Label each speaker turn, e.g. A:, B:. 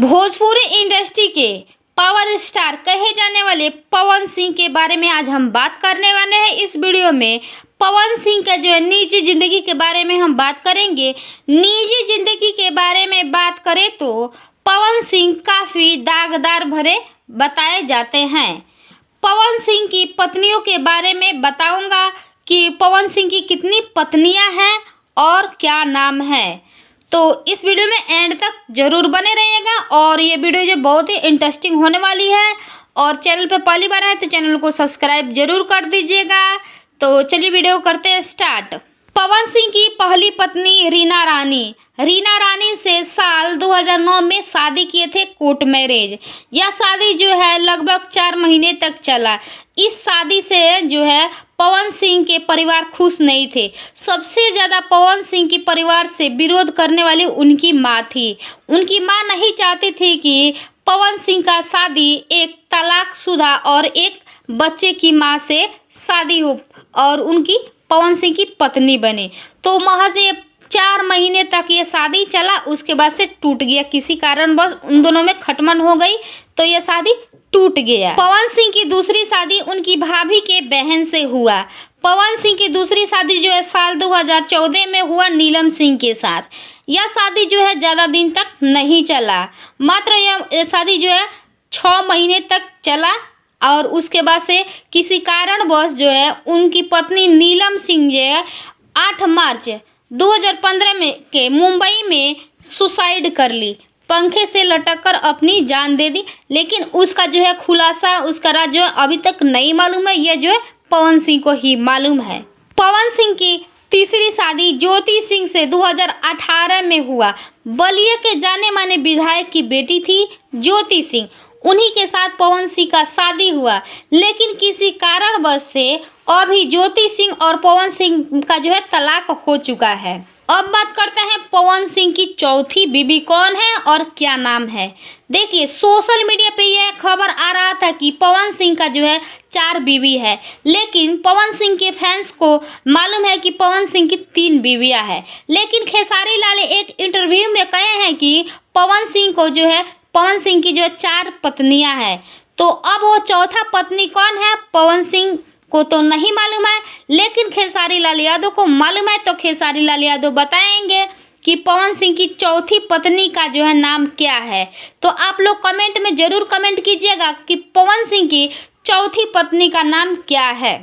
A: Bhojpuri industry के power star कहे जाने वाले पवन सिंह के बारे में आज हम बात करने वाले हैं। इस वीडियो में पवन सिंह का जो है निजी जिंदगी के बारे में हम बात करेंगे। निजी जिंदगी के बारे में बात करें तो पवन सिंह काफ़ी दागदार भरे बताए जाते हैं। पवन सिंह की पत्नियों के बारे में बताऊंगा कि पवन सिंह की कितनी पत्नियां हैं और क्या नाम है। तो इस वीडियो में एंड तक जरूर बने रहिएगा और ये वीडियो जो बहुत ही इंटरेस्टिंग होने वाली है। और चैनल पे पहली बार है तो चैनल को सब्सक्राइब जरूर कर दीजिएगा। तो चलिए वीडियो करते हैं स्टार्ट। पवन सिंह की पहली पत्नी रीना रानी से साल 2009 में शादी किए थे, कोर्ट मैरिज। यह शादी जो है लगभग 4 महीने तक चला। इस शादी से जो है पवन सिंह के परिवार खुश नहीं थे। सबसे ज़्यादा पवन सिंह के परिवार से विरोध करने वाली उनकी माँ थी। उनकी माँ नहीं चाहती थी कि पवन सिंह का शादी एक तलाकशुदा और एक बच्चे की माँ से शादी हो और उनकी पवन सिंह की पत्नी बने। तो महज 4 महीने तक ये शादी चला, उसके बाद से टूट गया। किसी कारणवश उन दोनों में खटमन हो गई तो ये शादी टूट गया। पवन सिंह की दूसरी शादी उनकी भाभी के बहन से हुआ। पवन सिंह की दूसरी शादी जो है साल 2014 में हुआ नीलम सिंह के साथ। यह शादी जो है ज़्यादा दिन तक नहीं चला, मात्र यह शादी जो है 6 महीने तक चला और उसके बाद से किसी कारणवश जो है उनकी पत्नी नीलम सिंह जो है 8 मार्च 2015 में के मुंबई में सुसाइड कर ली। पंखे से लटककर अपनी जान दे दी। लेकिन उसका जो है खुलासा, उसका राज जो है अभी तक नहीं मालूम है। यह जो है पवन सिंह को ही मालूम है। पवन सिंह की तीसरी शादी ज्योति सिंह से 2018 में हुआ। बलिया के जाने माने विधायक की बेटी थी ज्योति सिंह। उन्हीं के साथ पवन सिंह का शादी हुआ। लेकिन किसी कारणवश से अभी ज्योति सिंह और पवन सिंह का जो है तलाक हो चुका है। अब बात करते हैं पवन सिंह की चौथी बीवी कौन है और क्या नाम है। देखिए, सोशल मीडिया पे यह खबर आ रहा था कि पवन सिंह का जो है 4 बीवी है, लेकिन पवन सिंह के फैंस को मालूम है कि पवन सिंह की 3 बीवियां हैं। लेकिन खेसारी लाल एक इंटरव्यू में कहे हैं कि पवन सिंह की जो है 4 पत्नियां हैं। तो अब वो चौथा पत्नी कौन है पवन सिंह को तो नहीं मालूम है, लेकिन खेसारी लाल यादव को मालूम है। तो खेसारी लाल यादव बताएंगे कि पवन सिंह की चौथी पत्नी का जो है नाम क्या है। तो आप लोग कमेंट में ज़रूर कमेंट कीजिएगा कि पवन सिंह की चौथी पत्नी का नाम क्या है।